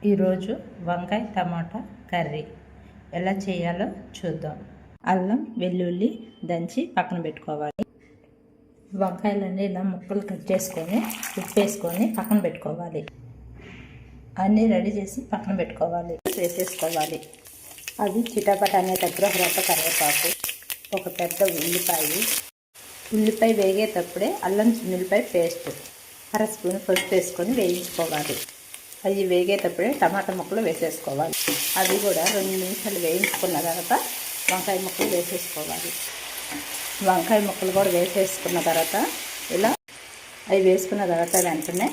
ఈరోజు వంకాయ టమాటా కర్రీ ఎలా చేయాలో చూద్దాం. అల్లం వెల్లుల్లి దంచి పక్కన పెట్టుకోవాలి. వంకాయలన్నీ ఇలా ముక్కలు కట్ చేసుకొని ఉప్పు వేసుకొని పక్కన పెట్టుకోవాలి. అన్నీ రెడీ చేసి పక్కన పెట్టుకోవాలి. వేసేసుకోవాలి. అవి చిటాపట అనేటప్పుడు ఒక రెప్ప కరివేపాకు, ఒక పెద్ద ఉల్లిపాయ వేగేటప్పుడే అల్లం చిన్నులపై పేస్ట్, అర స్పూన్ పసుపు వేసుకొని వేయించుకోవాలి. అవి వేగేటప్పుడే టమాటా ముక్కలు వేసేసుకోవాలి. అవి కూడా 2 నిమిషాలు వేయించుకున్న తర్వాత వంకాయ ముక్కలు వేసేసుకోవాలి. వంకాయ ముక్కలు కూడా వేసేసుకున్న తర్వాత ఇలా అవి వేసుకున్న తర్వాత వెంటనే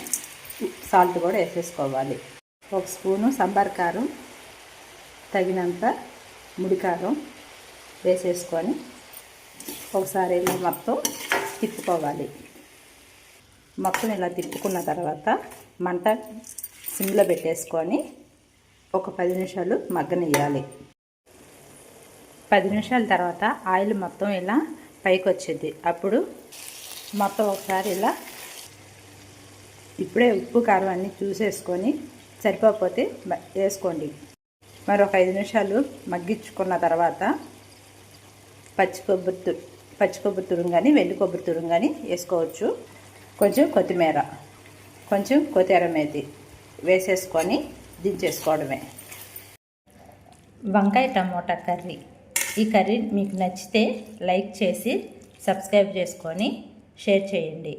సాల్ట్ కూడా వేసేసుకోవాలి. 1 స్పూను సాంబార్ కారం, తగినంత ముడి కారం వేసేసుకొని ఒకసారి ఇలా మొత్తం తిప్పుకోవాలి. మొత్తం ఇలా తిప్పుకున్న తర్వాత మంట సిమ్లో పెట్టేసుకొని ఒక 10 నిమిషాలు మగ్గనియ్యాలి. 10 నిమిషాల తర్వాత ఆయిల్ మొత్తం ఇలా పైకి వచ్చింది. అప్పుడు మొత్తం ఒకసారి ఇలా ఇప్పుడే ఉప్పు కారం అన్నీ చూసేసుకొని సరిపోతే వేసుకోండి. మరొక 5 నిమిషాలు మగ్గించుకున్న తర్వాత పచ్చి కొబ్బరి తురుము కానీ వెల్లి కొబ్బరి తురుము కానీ వేసుకోవచ్చు. కొంచెం కొత్తిమీర, కొంచెం కొత్తిమీర మేతి వేసేసుకొని దించేసుకోవడమే. వంకాయ టమోటా కర్రీ. ఈ కర్రీ మీకు నచ్చితే లైక్ చేసి సబ్స్క్రైబ్ చేసుకొని షేర్ చేయండి.